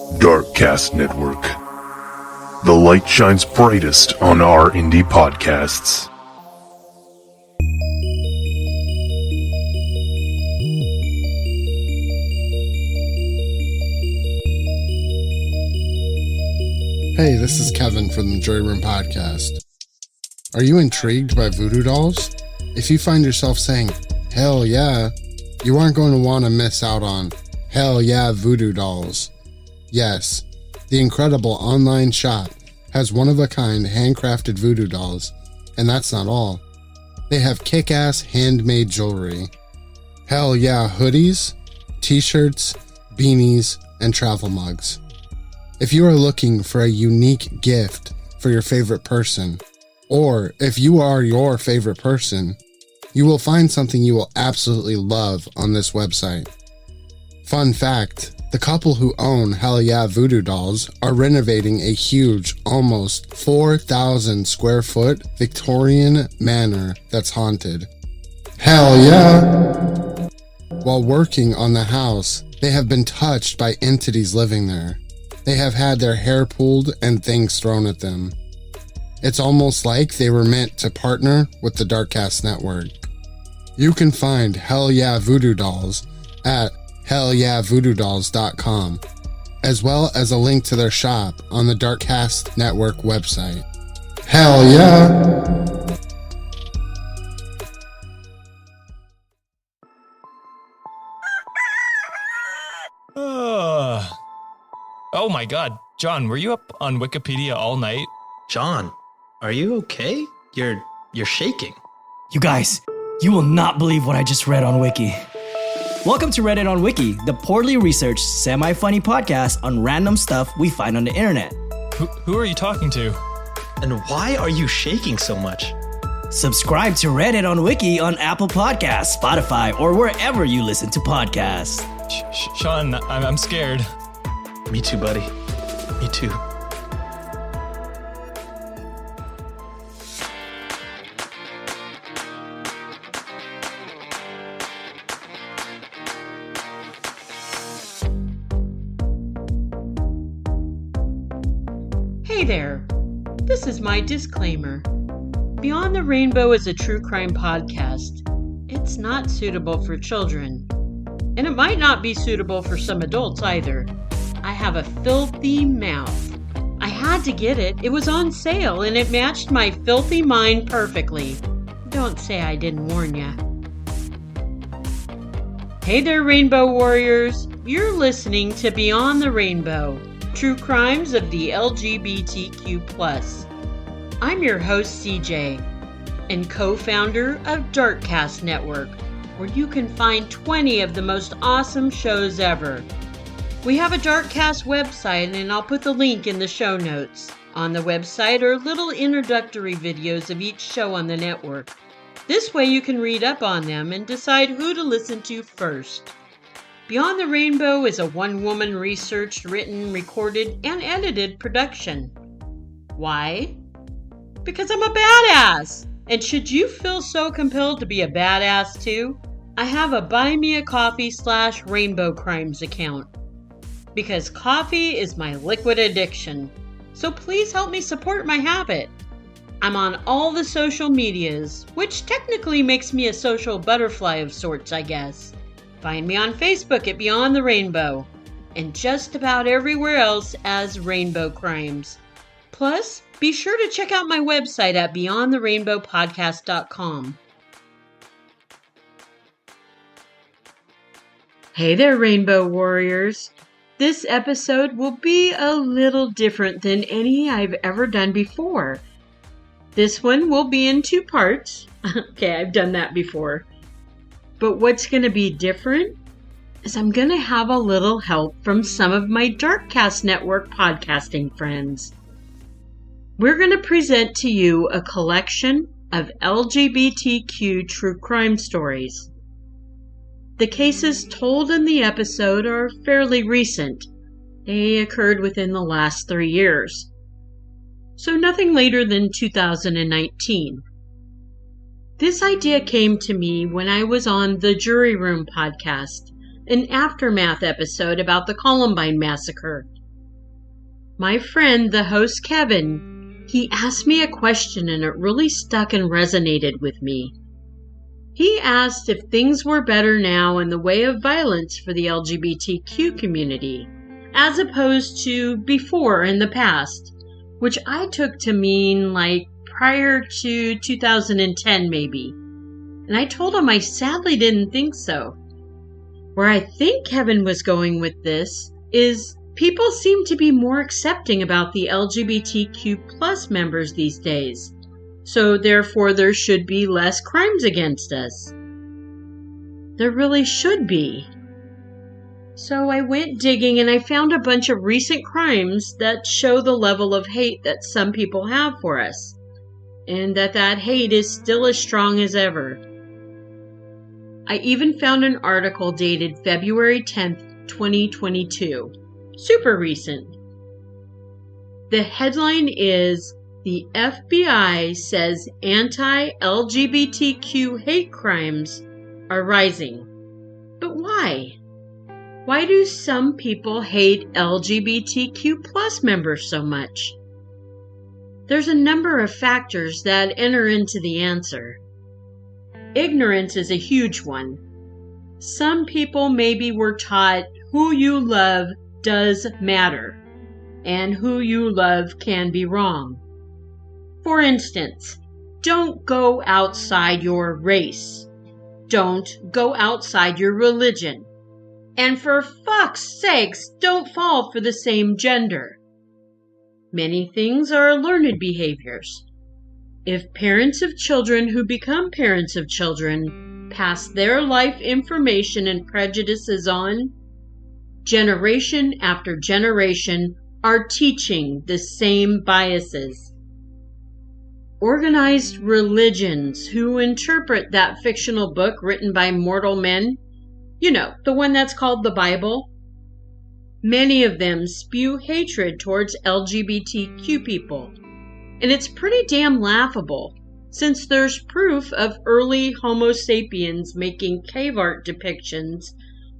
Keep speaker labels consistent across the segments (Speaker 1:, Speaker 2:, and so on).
Speaker 1: Darkcast Network. The light shines brightest on our indie podcasts.
Speaker 2: Hey, this is Kevin from the Jury Room Podcast. Are you intrigued by voodoo dolls? If you find yourself saying, hell yeah, you aren't going to want to miss out on Hell Yeah Voodoo Dolls. Yes, the incredible online shop has one-of-a-kind handcrafted voodoo dolls, and that's not all. They have kick-ass handmade jewelry. Hell Yeah hoodies, t-shirts, beanies, and travel mugs. If you are looking for a unique gift for your favorite person, or if you are your favorite person, you will find something you will absolutely love on this website. Fun fact, the couple who own Hell Yeah Voodoo Dolls are renovating a huge, almost 4,000 square foot Victorian manor that's haunted. Hell yeah! While working on the house, they have been touched by entities living there. They have had their hair pulled and things thrown at them. It's almost like they were meant to partner with the Darkcast Network. You can find Hell Yeah Voodoo Dolls at hellyeahvoodoodolls.com, as well as a link to their shop on the Darkcast Network website. Hell yeah!
Speaker 3: Oh my god, John, were you up on Wikipedia all night?
Speaker 4: John, are you okay? You're shaking.
Speaker 5: You guys, you will not believe what I just read on Wiki. Welcome to Reddit on Wiki, the poorly researched, semi-funny podcast on random stuff we find on the internet.
Speaker 3: Who are you talking to?
Speaker 4: And why are you shaking so much?
Speaker 5: Subscribe to Reddit on Wiki on Apple Podcasts, Spotify, or wherever you listen to podcasts.
Speaker 3: Sean, I'm scared.
Speaker 4: Me too, buddy. Me too.
Speaker 6: Hey there. This is my disclaimer. Beyond the Rainbow is a true crime podcast. It's not suitable for children. And it might not be suitable for some adults either. I have a filthy mouth. I had to get it. It was on sale and it matched my filthy mind perfectly. Don't say I didn't warn ya. Hey there, Rainbow Warriors. You're listening to Beyond the Rainbow, True Crimes of the LGBTQ+. I'm your host, CJ, and co-founder of Darkcast Network, where you can find 20 of the most awesome shows ever. We have a Darkcast website, and I'll put the link in the show notes. On the website are little introductory videos of each show on the network. This way you can read up on them and decide who to listen to first. Beyond the Rainbow is a one-woman researched, written, recorded, and edited production. Why? Because I'm a badass! And should you feel so compelled to be a badass too, I have a Buy Me a Coffee / Rainbow Crimes account. Because coffee is my liquid addiction. So please help me support my habit. I'm on all the social medias, which technically makes me a social butterfly of sorts, I guess. Find me on Facebook at Beyond the Rainbow, and just about everywhere else as Rainbow Crimes. Plus, be sure to check out my website at beyondtherainbowpodcast.com. Hey there, Rainbow Warriors. This episode will be a little different than any I've ever done before. This one will be in 2 parts. Okay, I've done that before. But what's going to be different is I'm going to have a little help from some of my Darkcast Network podcasting friends. We're going to present to you a collection of LGBTQ true crime stories. The cases told in the episode are fairly recent. They occurred within the last 3 years. So nothing later than 2019. This idea came to me when I was on the Jury Room podcast, an aftermath episode about the Columbine massacre. My friend, the host Kevin, he asked me a question and it really stuck and resonated with me. He asked if things were better now in the way of violence for the LGBTQ community, as opposed to before in the past, which I took to mean like prior to 2010 maybe. And I told him I sadly didn't think so. Where I think Kevin was going with this is people seem to be more accepting about the LGBTQ plus members these days. So therefore there should be less crimes against us. There really should be. So I went digging and I found a bunch of recent crimes that show the level of hate that some people have for us. And that hate is still as strong as ever. I even found an article dated February 10th, 2022. Super recent. The headline is, "The FBI says anti-LGBTQ hate crimes are rising." But why? Why do some people hate LGBTQ plus members so much? There's a number of factors that enter into the answer. Ignorance is a huge one. Some people maybe were taught who you love does matter, and who you love can be wrong. For instance, don't go outside your race. Don't go outside your religion. And for fuck's sakes, don't fall for the same gender. Many things are learned behaviors. If parents of children who become parents of children pass their life information and prejudices on, generation after generation are teaching the same biases. Organized religions who interpret that fictional book written by mortal men, you know, the one that's called the Bible, many of them spew hatred towards LGBTQ people. And it's pretty damn laughable, since there's proof of early Homo sapiens making cave art depictions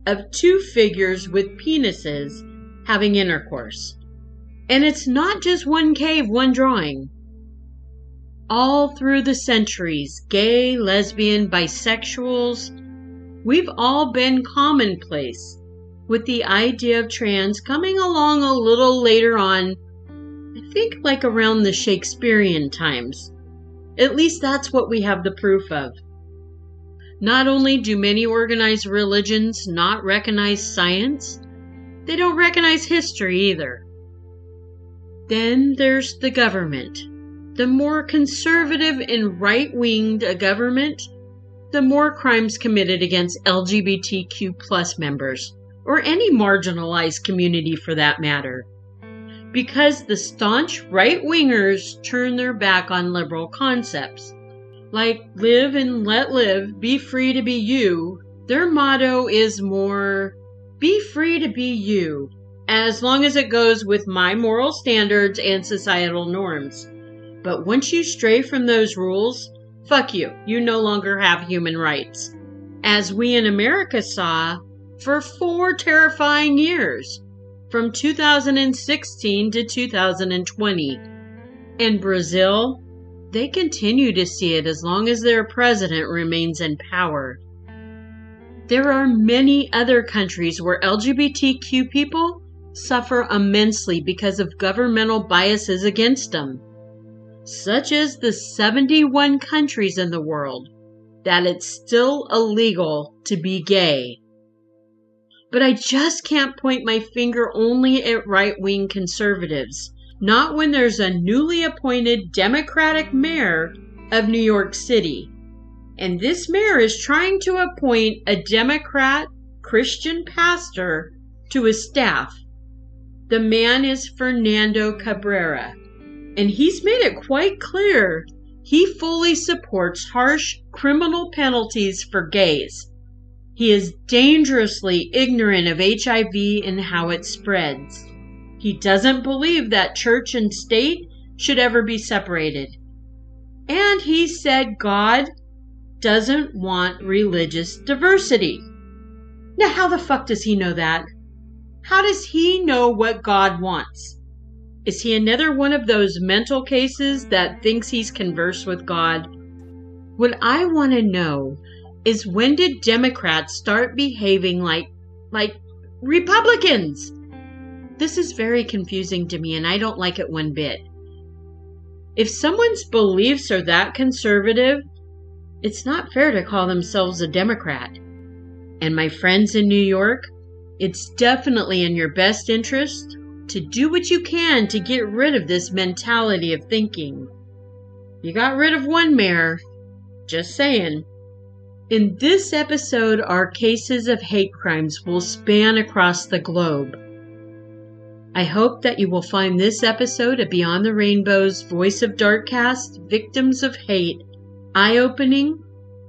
Speaker 6: of two figures with penises having intercourse. And it's not just one cave, one drawing. All through the centuries, gay, lesbian, bisexuals, we've all been commonplace, with the idea of trans coming along a little later on, I think like around the Shakespearean times. At least that's what we have the proof of. Not only do many organized religions not recognize science, they don't recognize history either. Then there's the government. The more conservative and right-winged a government, the more crimes committed against LGBTQ plus members, or any marginalized community for that matter. Because the staunch right-wingers turn their back on liberal concepts. Like live and let live, be free to be you, their motto is more, be free to be you, as long as it goes with my moral standards and societal norms. But once you stray from those rules, fuck you, you no longer have human rights. As we in America saw for 4 terrifying years, from 2016 to 2020. In Brazil, they continue to see it as long as their president remains in power. There are many other countries where LGBTQ people suffer immensely because of governmental biases against them, such as the 71 countries in the world that it's still illegal to be gay. But I just can't point my finger only at right-wing conservatives, not when there's a newly appointed Democratic mayor of New York City. And this mayor is trying to appoint a Democrat Christian pastor to his staff. The man is Fernando Cabrera, and he's made it quite clear he fully supports harsh criminal penalties for gays. He is dangerously ignorant of HIV and how it spreads. He doesn't believe that church and state should ever be separated. And he said God doesn't want religious diversity. Now, how the fuck does he know that? How does he know what God wants? Is he another one of those mental cases that thinks he's conversed with God? What I want to know is, when did Democrats start behaving like Republicans? This is very confusing to me, and I don't like it one bit. If someone's beliefs are that conservative, it's not fair to call themselves a Democrat. And my friends in New York, it's definitely in your best interest to do what you can to get rid of this mentality of thinking. You got rid of one mayor. Just saying. In this episode, our cases of hate crimes will span across the globe. I hope that you will find this episode of Beyond the Rainbow's Voice of Darkcast, Victims of Hate, eye-opening,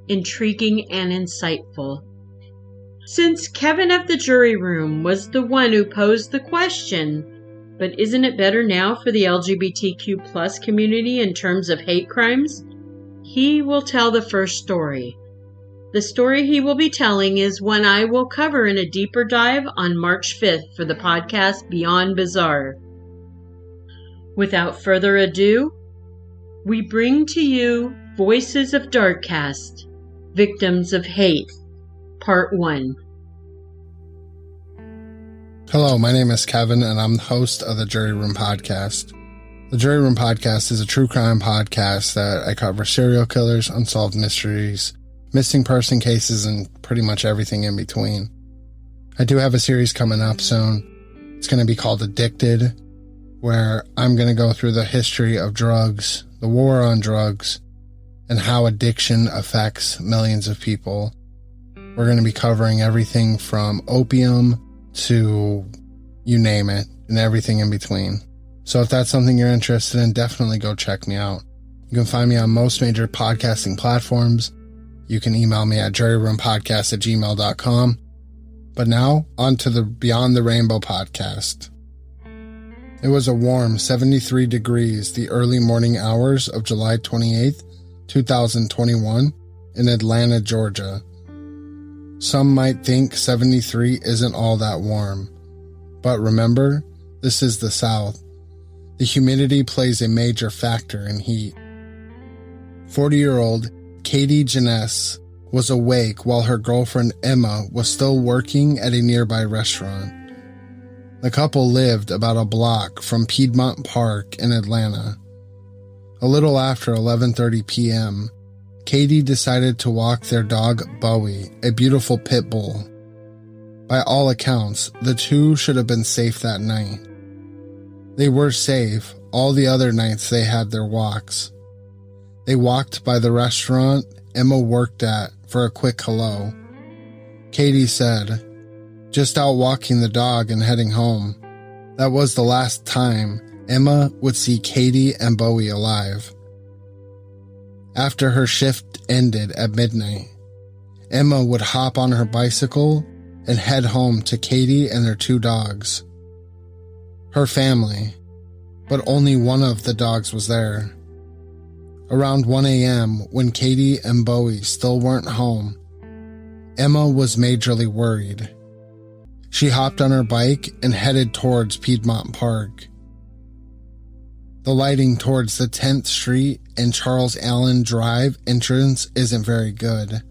Speaker 6: intriguing, and insightful. Since Kevin of the Jury Room was the one who posed the question, but isn't it better now for the LGBTQ plus community in terms of hate crimes? He will tell the first story. The story he will be telling is one I will cover in a deeper dive on March 5th for the podcast Beyond Bizarre. Without further ado, we bring to you Voices of Darkcast, Victims of Hate, Part 1.
Speaker 2: Hello, my name is Kevin, and I'm the host of the Jury Room Podcast. The Jury Room Podcast is a true crime podcast that I cover serial killers, unsolved mysteries, missing person cases, and pretty much everything in between. I do have a series coming up soon. It's going to be called Addicted, where I'm going to go through the history of drugs, the war on drugs, and how addiction affects millions of people. We're going to be covering everything from opium to you name it, and everything in between. So if that's something you're interested in, definitely go check me out. You can find me on most major podcasting platforms. You can email me at juryroompodcast@gmail.com. But now, on to the Beyond the Rainbow podcast. It was a warm 73 degrees the early morning hours of July 28th, 2021 in Atlanta, Georgia. Some might think 73 isn't all that warm. But remember, this is the South. The humidity plays a major factor in heat. 40-year-old Katie Janess was awake while her girlfriend Emma was still working at a nearby restaurant. The couple lived about a block from Piedmont Park in Atlanta. A little after 11:30 p.m., Katie decided to walk their dog Bowie, a beautiful pit bull. By all accounts, the two should have been safe that night. They were safe all the other nights they had their walks. They walked by the restaurant Emma worked at for a quick hello. Katie said, "Just out walking the dog and heading home." That was the last time Emma would see Katie and Bowie alive. After her shift ended at midnight, Emma would hop on her bicycle and head home to Katie and their two dogs. Her family, but only one of the dogs was there. Around 1 a.m., when Katie and Bowie still weren't home, Emma was majorly worried. She hopped on her bike and headed towards Piedmont Park. The lighting towards the 10th Street and Charles Allen Drive entrance isn't very good.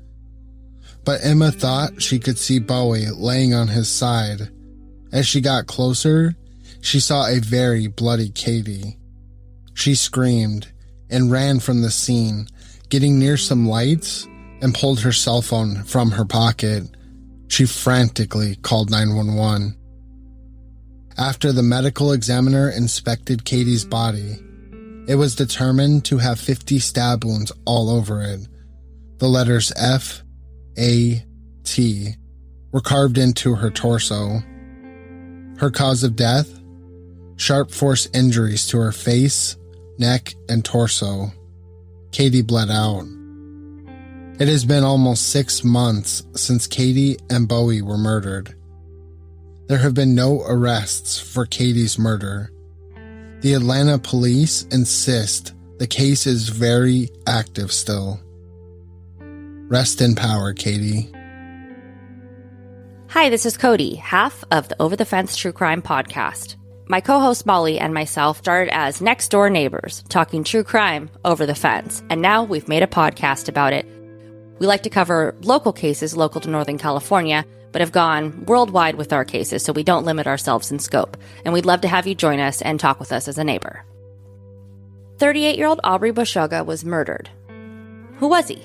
Speaker 2: But Emma thought she could see Bowie laying on his side. As she got closer, she saw a very bloody Katie. She screamed and ran from the scene, getting near some lights, and pulled her cell phone from her pocket. She frantically called 911. After the medical examiner inspected Katie's body, it was determined to have 50 stab wounds all over it. The letters F.A.T. were carved into her torso. Her cause of death? Sharp force injuries to her face, neck, and torso. Katie bled out. It has been almost 6 months since Katie and Bowie were murdered. There have been no arrests for Katie's murder. The Atlanta police insist the case is very active still. Rest in power, Katie.
Speaker 7: Hi, this is Cody, half of the Over the Fence True Crime podcast. My co-host Molly and myself started as next-door neighbors, talking true crime over the fence, and now we've made a podcast about it. We like to cover local cases local to Northern California, but have gone worldwide with our cases, so we don't limit ourselves in scope, and we'd love to have you join us and talk with us as a neighbor. 38-year-old Aubrey Boshoga was murdered. Who was he?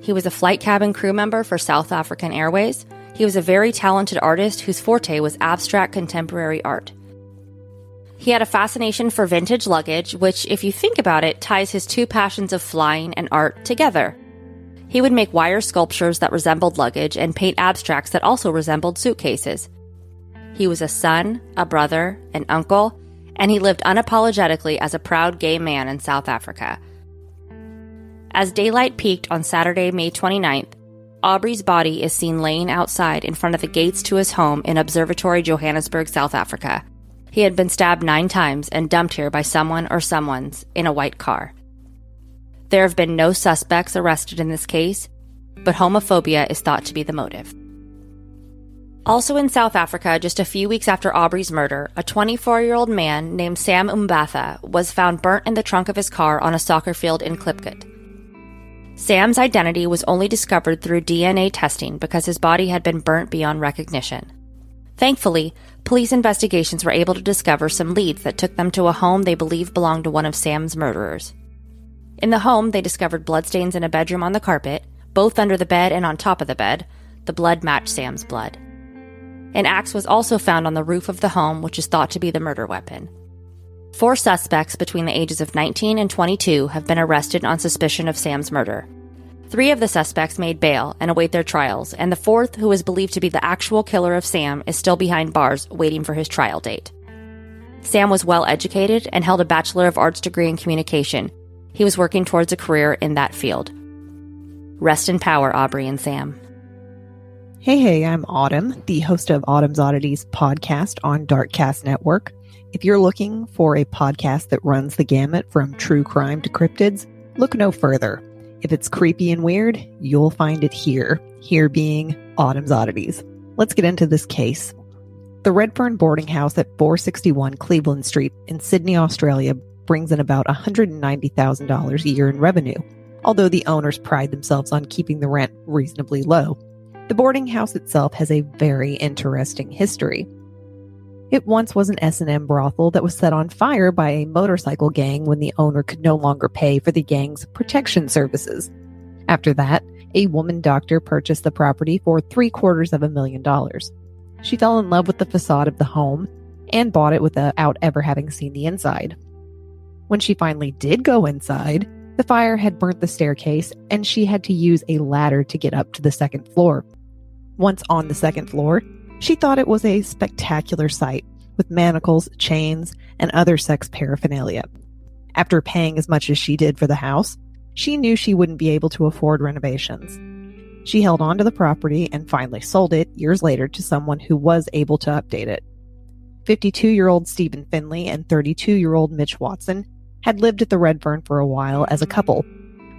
Speaker 7: He was a flight cabin crew member for South African Airways. He was a very talented artist whose forte was abstract contemporary art. He had a fascination for vintage luggage, which, if you think about it, ties his two passions of flying and art together. He would make wire sculptures that resembled luggage and paint abstracts that also resembled suitcases. He was a son, a brother, an uncle, and he lived unapologetically as a proud gay man in South Africa. As daylight peaked on Saturday, May 29th, Aubrey's body is seen laying outside in front of the gates to his home in Observatory, Johannesburg, South Africa. He had been stabbed 9 times and dumped here by someone or someone's in a white car. There have been no suspects arrested in this case, but homophobia is thought to be the motive. Also in South Africa, just a few weeks after Aubrey's murder, a 24-year-old man named Sam Mbatha was found burnt in the trunk of his car on a soccer field in Klipkot. Sam's identity was only discovered through DNA testing because his body had been burnt beyond recognition. Thankfully, police investigations were able to discover some leads that took them to a home they believed belonged to one of Sam's murderers. In the home, they discovered bloodstains in a bedroom on the carpet, both under the bed and on top of the bed. The blood matched Sam's blood. An axe was also found on the roof of the home, which is thought to be the murder weapon. 4 suspects between the ages of 19 and 22 have been arrested on suspicion of Sam's murder. 3 of the suspects made bail and await their trials, and the 4th, who is believed to be the actual killer of Sam, is still behind bars waiting for his trial date. Sam was well educated and held a Bachelor of Arts degree in communication. He was working towards a career in that field. Rest in power, Aubrey and Sam.
Speaker 8: Hey, I'm Autumn, the host of Autumn's Oddities podcast on Darkcast Network. If you're looking for a podcast that runs the gamut from true crime to cryptids, look no further. If it's creepy and weird, you'll find it here. Here being Autumn's Oddities. Let's get into this case. The Redfern boarding house at 461 Cleveland Street in Sydney, Australia brings in about $190,000 a year in revenue, although the owners pride themselves on keeping the rent reasonably low. The boarding house itself has a very interesting history. It once was an S&M brothel that was set on fire by a motorcycle gang when the owner could no longer pay for the gang's protection services. After that, a woman doctor purchased the property for $750,000. She fell in love with the facade of the home and bought it without ever having seen the inside. When she finally did go inside, the fire had burnt the staircase and she had to use a ladder to get up to the 2nd floor. Once on the 2nd floor, she thought it was a spectacular sight with manacles, chains, and other sex paraphernalia. After paying as much as she did for the house, she knew she wouldn't be able to afford renovations. She held on to the property and finally sold it years later to someone who was able to update it. 52-year-old Stephen Finley and 32-year-old Mitch Watson had lived at the Redfern for a while as a couple.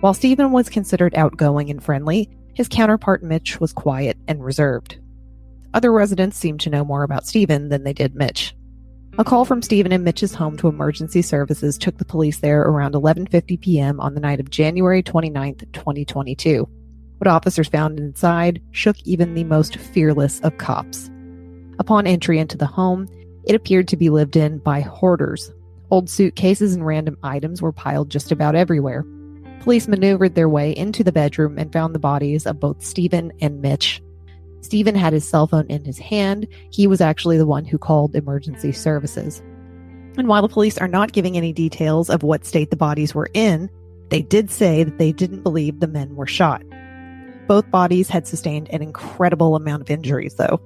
Speaker 8: While Stephen was considered outgoing and friendly, his counterpart Mitch was quiet and reserved. Other residents seemed to know more about Stephen than they did Mitch. A call from Stephen and Mitch's home to emergency services took the police there around 11:50 p.m. on the night of January 29, 2022. What officers found inside shook even the most fearless of cops. Upon entry into the home, it appeared to be lived in by hoarders. Old suitcases and random items were piled just about everywhere. Police maneuvered their way into the bedroom and found the bodies of both Stephen and Mitch. Stephen had his cell phone in his hand. He was actually the one who called emergency services. And while the police are not giving any details of what state the bodies were in, they did say that they didn't believe the men were shot. Both bodies had sustained an incredible amount of injuries, though.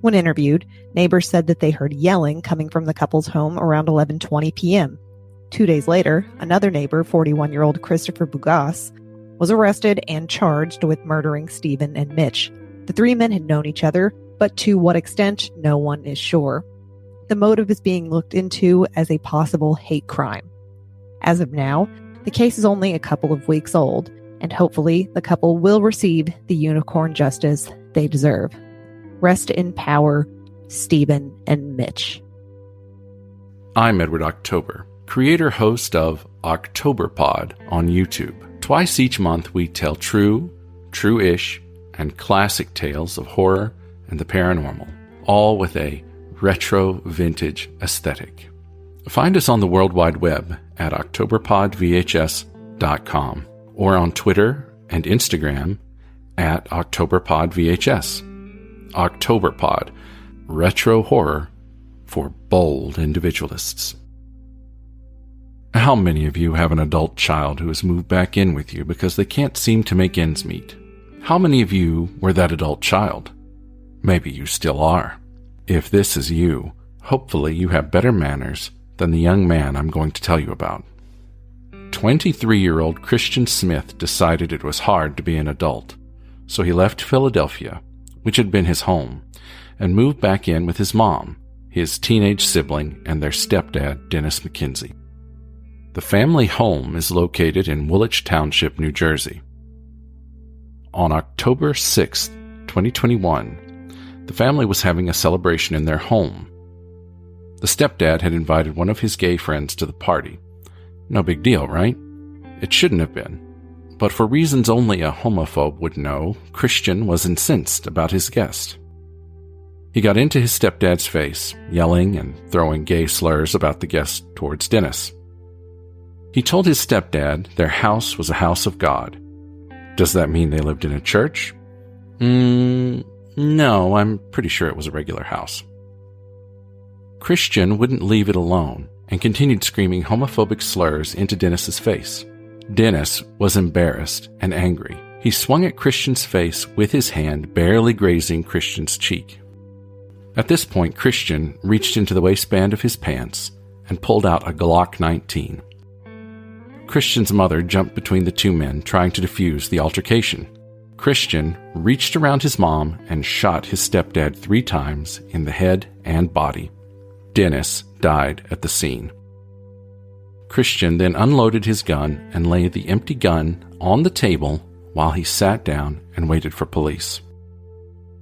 Speaker 8: When interviewed, neighbors said that they heard yelling coming from the couple's home around 11:20 p.m. 2 days later, another neighbor, 41-year-old Christopher Bugas, was arrested and charged with murdering Stephen and Mitch. The 3 men had known each other, but to what extent, no one is sure. The motive is being looked into as a possible hate crime. As of now, the case is only a couple of weeks old, and hopefully the couple will receive the unicorn justice they deserve. Rest in power, Stephen and Mitch.
Speaker 9: I'm Edward October, creator-host of Octoberpod on YouTube. Twice each month we tell true, true-ish, and classic tales of horror and the paranormal, all with a retro vintage aesthetic. Find us on the World Wide Web at Octoberpod VHS.com or on Twitter and Instagram at Octoberpod VHS. Octoberpod, retro horror for bold individualists. How many of you have an adult child who has moved back in with you because they can't seem to make ends meet? How many of you were that adult child? Maybe you still are. If this is you, hopefully you have better manners than the young man I'm going to tell you about. 23-year-old Christian Smith decided it was hard to be an adult, so he left Philadelphia, which had been his home, and moved back in with his mom, his teenage sibling, and their stepdad, Dennis McKenzie. The family home is located in Woolwich Township, New Jersey. On October 6, 2021, the family was having a celebration in their home. The stepdad had invited one of his gay friends to the party. No big deal, right? It shouldn't have been. But for reasons only a homophobe would know, Christian was incensed about his guest. He got into his stepdad's face, yelling and throwing gay slurs about the guest towards Dennis. He told his stepdad their house was a house of God. Does that mean they lived in a church? No, I'm pretty sure it was a regular house. Christian wouldn't leave it alone and continued screaming homophobic slurs into Dennis's face. Dennis was embarrassed and angry. He swung at Christian's face with his hand barely grazing Christian's cheek. At this point, Christian reached into the waistband of his pants and pulled out a Glock 19. Christian's mother jumped between the two men, trying to defuse the altercation. Christian reached around his mom and shot his stepdad 3 times in the head and body. Dennis died at the scene. Christian then unloaded his gun and laid the empty gun on the table while he sat down and waited for police.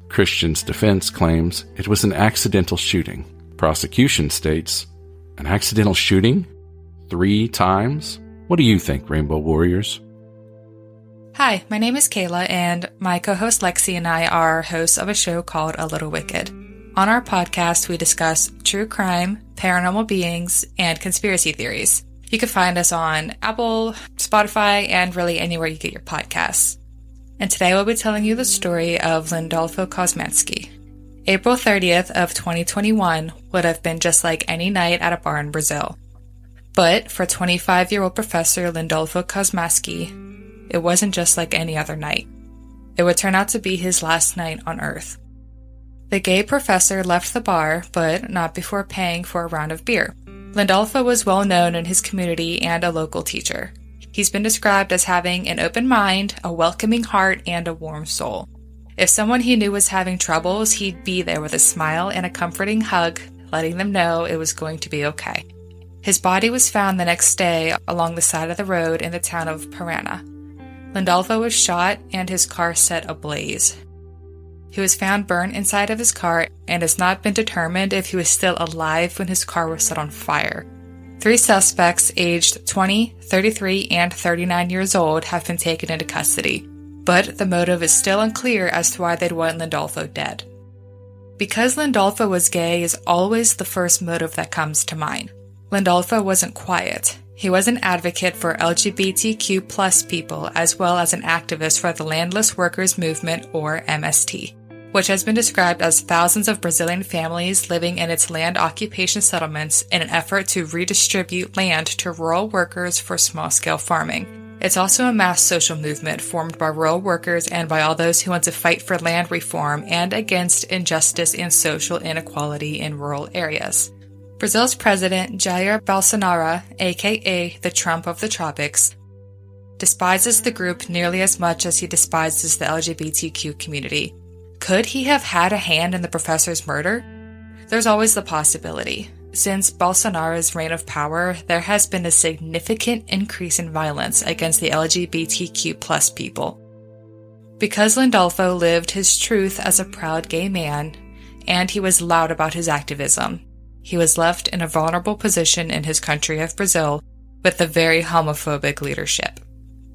Speaker 9: Christian's defense claims it was an accidental shooting. Prosecution states, an accidental shooting? 3 times? What do you think, Rainbow Warriors?
Speaker 10: Hi, my name is Kayla, and my co-host Lexi and I are hosts of a show called A Little Wicked. On our podcast, we discuss true crime, paranormal beings, and conspiracy theories. You can find us on Apple, Spotify, and really anywhere you get your podcasts. And today we'll be telling you the story of Lindolfo Kosmansky. April 30th of 2021 would have been just like any night at a bar in Brazil. But for 25-year-old Professor Lindolfo Kosmansky, it wasn't just like any other night. It would turn out to be his last night on Earth. The gay professor left the bar, but not before paying for a round of beer. Lindolfo was well known in his community and a local teacher. He's been described as having an open mind, a welcoming heart, and a warm soul. If someone he knew was having troubles, he'd be there with a smile and a comforting hug, letting them know it was going to be okay. His body was found the next day along the side of the road in the town of Parana. Lindolfo was shot and his car set ablaze. He was found burnt inside of his car and has not been determined if he was still alive when his car was set on fire. 3 suspects aged 20, 33, and 39 years old have been taken into custody, but the motive is still unclear as to why they'd want Lindolfo dead. Because Lindolfo was gay is always the first motive that comes to mind. Lindolfo wasn't quiet. He was an advocate for LGBTQ plus people as well as an activist for the Landless Workers Movement, or MST, which has been described as thousands of Brazilian families living in its land occupation settlements in an effort to redistribute land to rural workers for small-scale farming. It's also a mass social movement formed by rural workers and by all those who want to fight for land reform and against injustice and social inequality in rural areas. Brazil's president, Jair Bolsonaro, aka the Trump of the tropics, despises the group nearly as much as he despises the LGBTQ community. Could he have had a hand in the professor's murder? There's always the possibility. Since Bolsonaro's reign of power, there has been a significant increase in violence against the LGBTQ plus people. Because Lindolfo lived his truth as a proud gay man, and he was loud about his activism, he was left in a vulnerable position in his country of Brazil with a very homophobic leadership.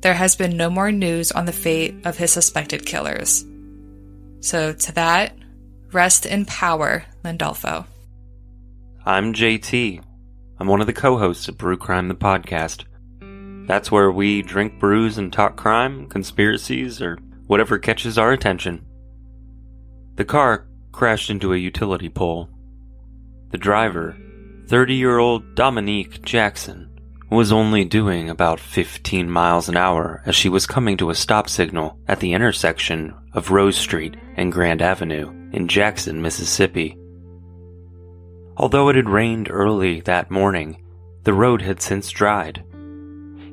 Speaker 10: There has been no more news on the fate of his suspected killers. So to that, rest in power, Lindolfo.
Speaker 11: I'm JT. I'm one of the co-hosts of Brew Crime, the podcast. That's where we drink brews and talk crime, conspiracies, or whatever catches our attention. The car crashed into a utility pole. The driver, 30-year-old Dominique Jackson, was only doing about 15 miles an hour as she was coming to a stop signal at the intersection of Rose Street and Grand Avenue in Jackson, Mississippi. Although it had rained early that morning, the road had since dried.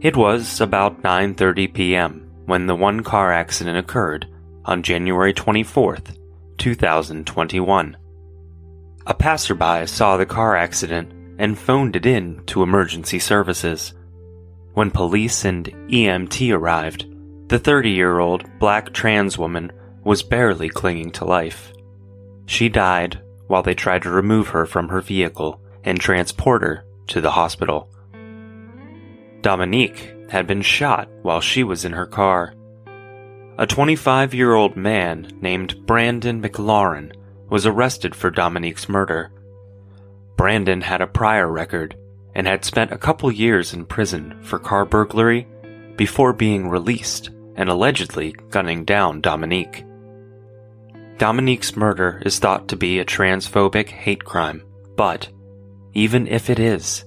Speaker 11: It was about 9:30 p.m. when the one-car accident occurred on January 24th, 2021. A passerby saw the car accident and phoned it in to emergency services. When police and EMT arrived, the 30-year-old black trans woman was barely clinging to life. She died while they tried to remove her from her vehicle and transport her to the hospital. Dominique had been shot while she was in her car. A 25-year-old man named Brandon McLaurin was arrested for Dominique's murder. Brandon had a prior record and had spent a couple years in prison for car burglary before being released and allegedly gunning down Dominique. Dominique's murder is thought to be a transphobic hate crime, but even if it is,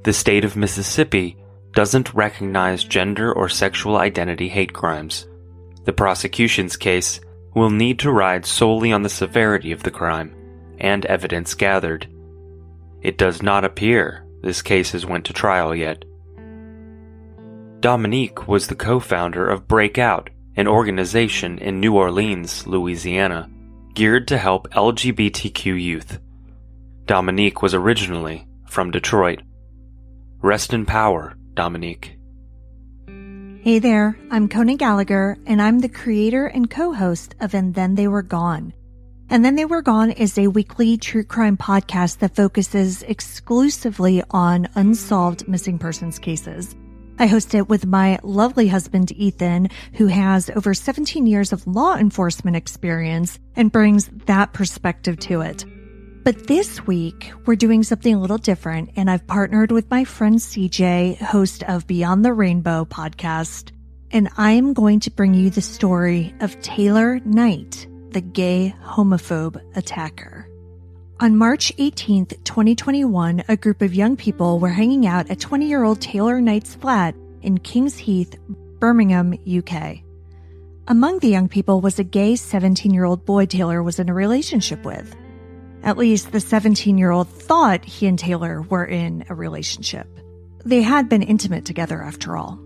Speaker 11: the state of Mississippi doesn't recognize gender or sexual identity hate crimes. The prosecution's case will need to ride solely on the severity of the crime and evidence gathered. It does not appear this case has went to trial yet. Dominique was the co-founder of Breakout, an organization in New Orleans, Louisiana, geared to help LGBTQ youth. Dominique was originally from Detroit. Rest in power, Dominique.
Speaker 12: Hey there, I'm Conan Gallagher, and I'm the creator and co-host of And Then They Were Gone. And Then They Were Gone is a weekly true crime podcast that focuses exclusively on unsolved missing persons cases. I host it with my lovely husband, Ethan, who has over 17 years of law enforcement experience and brings that perspective to it. But this week, we're doing something a little different, and I've partnered with my friend CJ, host of Beyond the Rainbow podcast, and I'm going to bring you the story of Taylor Knight, the gay homophobe attacker. On March 18th, 2021, a group of young people were hanging out at 20-year-old Taylor Knight's flat in Kings Heath, Birmingham, UK. Among the young people was a gay 17-year-old boy Taylor was in a relationship with. At least the 17-year-old thought he and Taylor were in a relationship. They had been intimate together after all.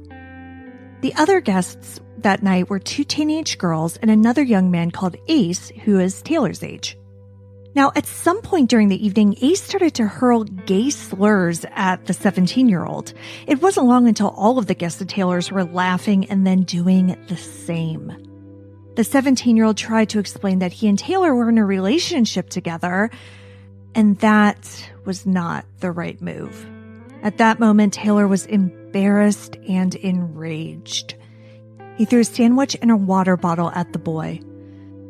Speaker 12: The other guests that night were two teenage girls and another young man called Ace, who is Taylor's age. Now, at some point during the evening, Ace started to hurl gay slurs at the 17-year-old. It wasn't long until all of the guests of Taylor's were laughing and then doing the same. The 17-year-old tried to explain that he and Taylor were in a relationship together, and that was not the right move. At that moment, Taylor was embarrassed and enraged. He threw a sandwich and a water bottle at the boy.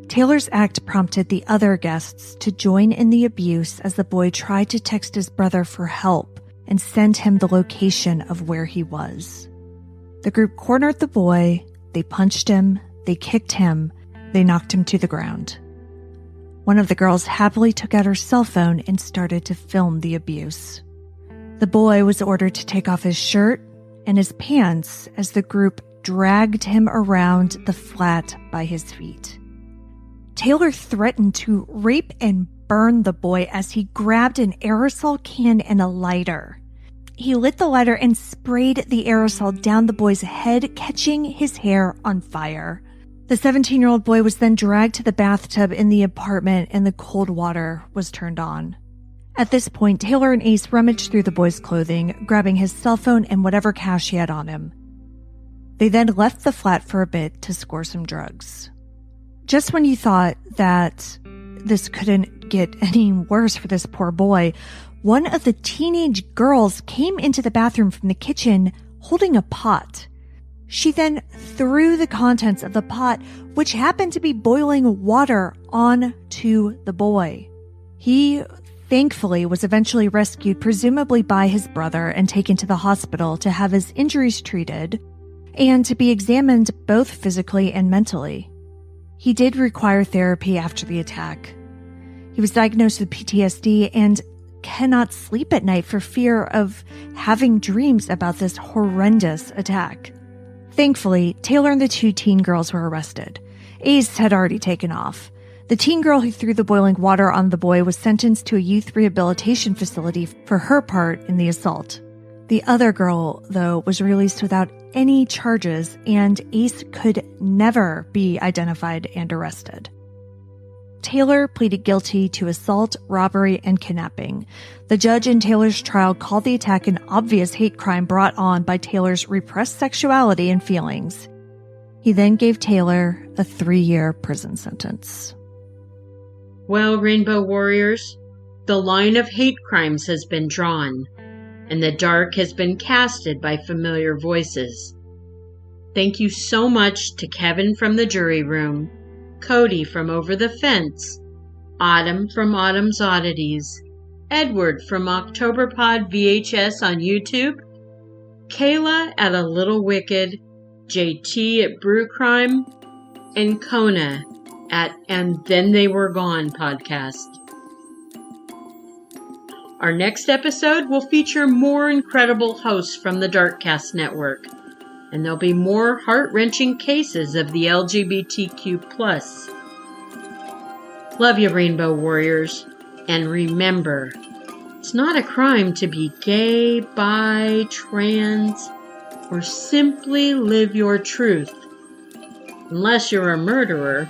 Speaker 12: Taylor's act prompted the other guests to join in the abuse as the boy tried to text his brother for help and send him the location of where he was. The group cornered the boy, they punched him, they kicked him, they knocked him to the ground. One of the girls happily took out her cell phone and started to film the abuse. The boy was ordered to take off his shirt and his pants as the group dragged him around the flat by his feet. Taylor threatened to rape and burn the boy as he grabbed an aerosol can and a lighter. He lit the lighter and sprayed the aerosol down the boy's head, catching his hair on fire. The 17-year-old boy was then dragged to the bathtub in the apartment and the cold water was turned on. At this point, Taylor and Ace rummaged through the boy's clothing, grabbing his cell phone and whatever cash he had on him. They then left the flat for a bit to score some drugs. Just when you thought that this couldn't get any worse for this poor boy, one of the teenage girls came into the bathroom from the kitchen holding a pot. She then threw the contents of the pot, which happened to be boiling water, onto the boy. He thankfully was eventually rescued, presumably by his brother, and taken to the hospital to have his injuries treated and to be examined both physically and mentally. He did require therapy after the attack. He was diagnosed with PTSD and cannot sleep at night for fear of having dreams about this horrendous attack. Thankfully, Taylor and the two teen girls were arrested. Ace had already taken off. The teen girl who threw the boiling water on the boy was sentenced to a youth rehabilitation facility for her part in the assault. The other girl, though, was released without any charges, and Ace could never be identified and arrested. Taylor pleaded guilty to assault, robbery, and kidnapping. The judge in Taylor's trial called the attack an obvious hate crime brought on by Taylor's repressed sexuality and feelings. He then gave Taylor a 3-year prison sentence.
Speaker 6: Well, Rainbow Warriors, the line of hate crimes has been drawn, and the dark has been casted by familiar voices. Thank you so much to Kevin from the jury room, Cody from Over the Fence, Autumn from Autumn's Oddities, Edward from Octoberpod VHS on YouTube, Kayla at A Little Wicked, JT at Brew Crime, and Kona at And Then They Were Gone podcast. Our next episode will feature more incredible hosts from the Darkcast Network, and there'll be more heart-wrenching cases of the LGBTQ+. Love you, Rainbow Warriors, and remember, it's not a crime to be gay, bi, trans, or simply live your truth. Unless you're a murderer.